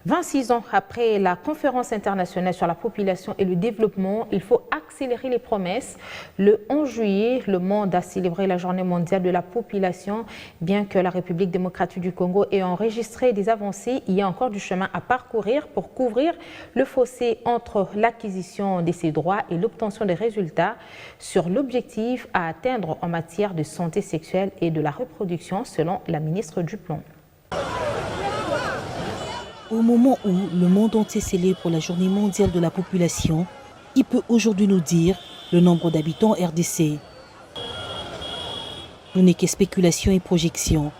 26 ans après la conférence internationale sur la population et le développement, il faut accélérer les promesses. Le 11 juillet, le monde a célébré la journée mondiale de la population. Bien que la République démocratique du Congo ait enregistré des avancées, il y a encore du chemin à parcourir pour couvrir le fossé entre l'acquisition de ses droits et l'obtention des résultats sur l'objectif à atteindre en matière de santé sexuelle et de la reproduction, selon la ministre du Plan. Au moment où le monde entier célèbre la journée mondiale de la population, qui peut aujourd'hui nous dire le nombre d'habitants en RDC? Ce n'est que spéculation et projection.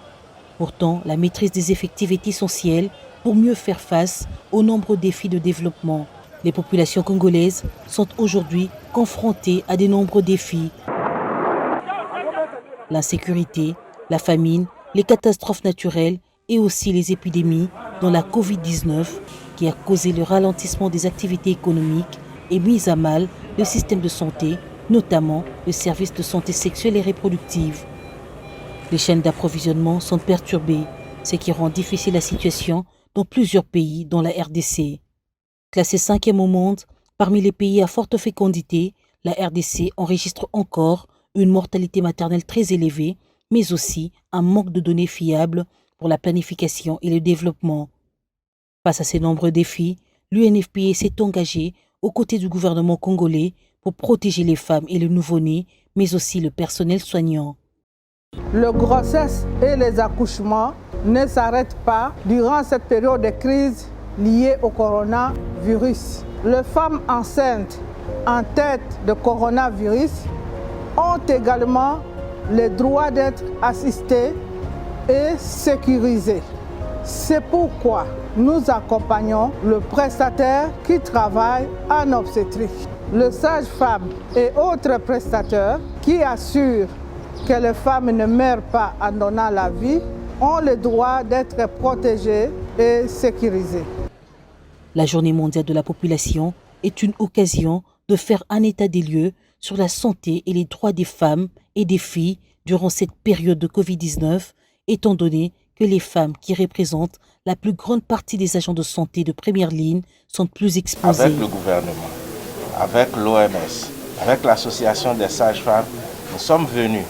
Pourtant, la maîtrise des effectifs est essentielle pour mieux faire face aux nombreux défis de développement. Les populations congolaises sont aujourd'hui confrontées à de nombreux défis. L'insécurité, la famine, les catastrophes naturelles et aussi les épidémies, dont la Covid-19, qui a causé le ralentissement des activités économiques et mis à mal le système de santé, notamment le service de santé sexuelle et reproductive. Les chaînes d'approvisionnement sont perturbées, ce qui rend difficile la situation dans plusieurs pays, dont la RDC. Classée 5e au monde, parmi les pays à forte fécondité, la RDC enregistre encore une mortalité maternelle très élevée, mais aussi un manque de données fiables pour la planification et le développement. Face à ces nombreux défis, l'UNFPA s'est engagé aux côtés du gouvernement congolais pour protéger les femmes et les nouveau-nés, mais aussi le personnel soignant. La grossesse et les accouchements ne s'arrêtent pas durant cette période de crise liée au coronavirus. Les femmes enceintes en tête de coronavirus ont également le droit d'être assistées et sécurisées. C'est pourquoi nous accompagnons le prestataire qui travaille en obstétrique, le sage-femme et autres prestataires qui assurent que les femmes ne meurent pas en donnant la vie ont le droit d'être protégées et sécurisées. La Journée mondiale de la population est une occasion de faire un état des lieux sur la santé et les droits des femmes et des filles durant cette période de Covid-19, étant donné que les femmes qui représentent la plus grande partie des agents de santé de première ligne sont plus exposées. Avec le gouvernement, avec l'OMS, avec l'association des sages-femmes, nous sommes venus,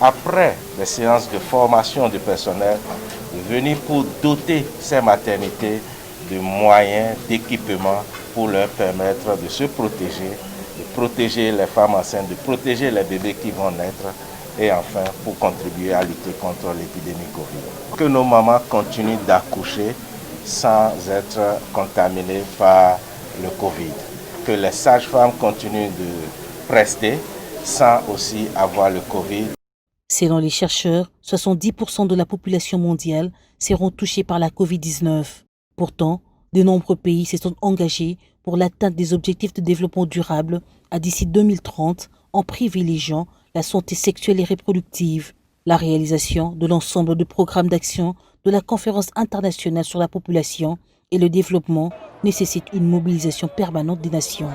après les séances de formation du personnel, venir pour doter ces maternités de moyens, d'équipements pour leur permettre de se protéger, de protéger les femmes enceintes, de protéger les bébés qui vont naître et enfin pour contribuer à lutter contre l'épidémie Covid. Que nos mamans continuent d'accoucher sans être contaminées par le Covid. Que les sages-femmes continuent de prester sans aussi avoir le Covid. Selon les chercheurs, 70% de la population mondiale seront touchés par la Covid-19. Pourtant, de nombreux pays se sont engagés pour l'atteinte des objectifs de développement durable à d'ici 2030 en privilégiant la santé sexuelle et reproductive. La réalisation de l'ensemble de programmes d'action de la Conférence internationale sur la population et le développement nécessite une mobilisation permanente des nations.